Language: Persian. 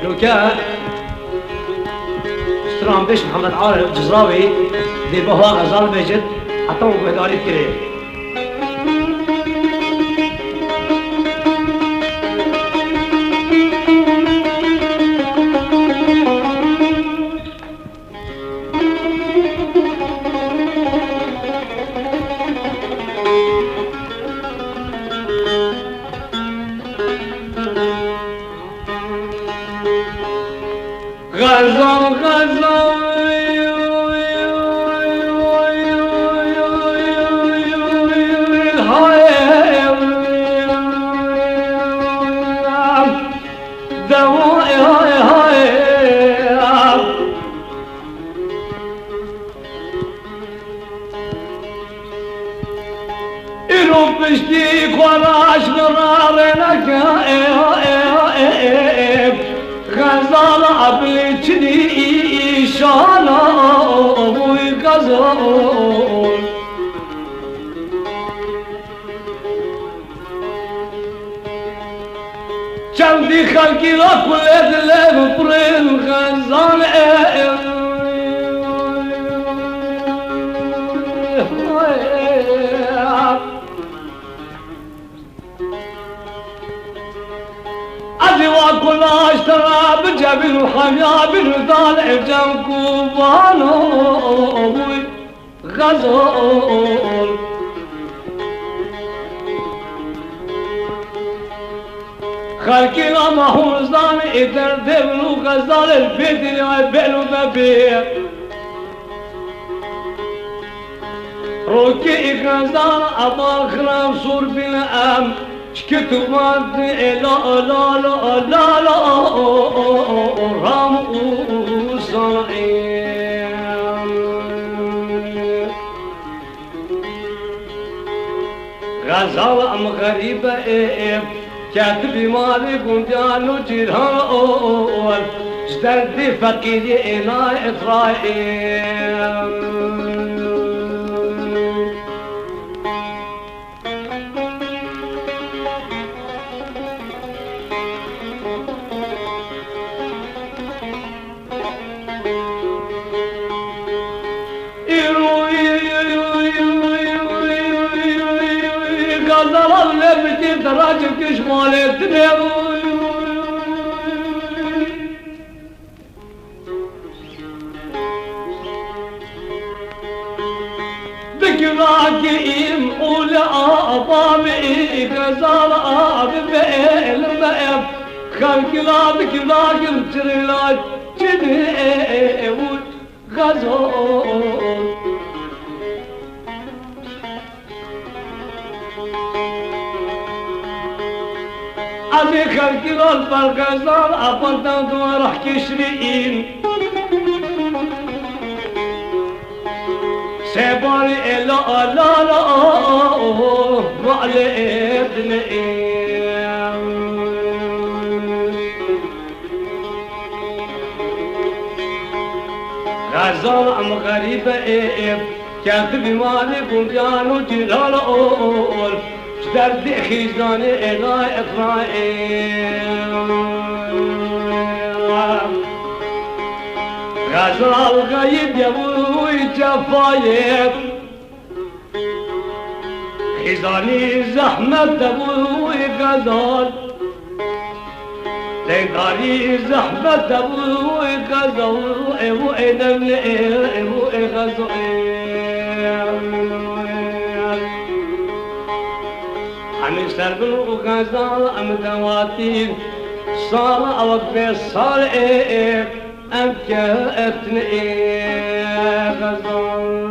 روكا سترام بيش محمد عارف الجزراوي دي بهوا غزال بيجد حتى وقداري كريه غزال غزال بشتيك ولا اشغرار لك غزال عبلتني شالا ابوي غزال جلدي خلقي لك ولد الليل برين غزال وكل اشترى بجبل وحميابل وطالع جنكوبانو ابوي غزال خلقي لما حوزان ادر دبلو غزال البيت اللي يبعلو ببيع روكي غزال ابا خرام صور بالام شكت ماد لا لا لا لا لا رام وصنعين غزال ام غريبة كاتبي مالي قنديان وجيران اشترتي فقيري انا اسرائيل دراجك شمالتني ذكراكي ولا أبامي غزال أبي المأب خلق لا ذكراك متريلات جدي غزال أبي خلقي الفرقزال أفضل دور أحكي شريين سيباري إلا لا لا وعلي ابني غزال أم غريبة كاتبي مالي بنجان وجلال أول اشترت خيزاني إلى إسرائيل غزال غيب يا ابوي جفايب خيزاني زحمة ابوي غزال تقدري زحمة ابوي غزال ابوي نملي ابوي غزال عم سربل وغزال عم دواتين صار اوقف صار ام كأتني غزال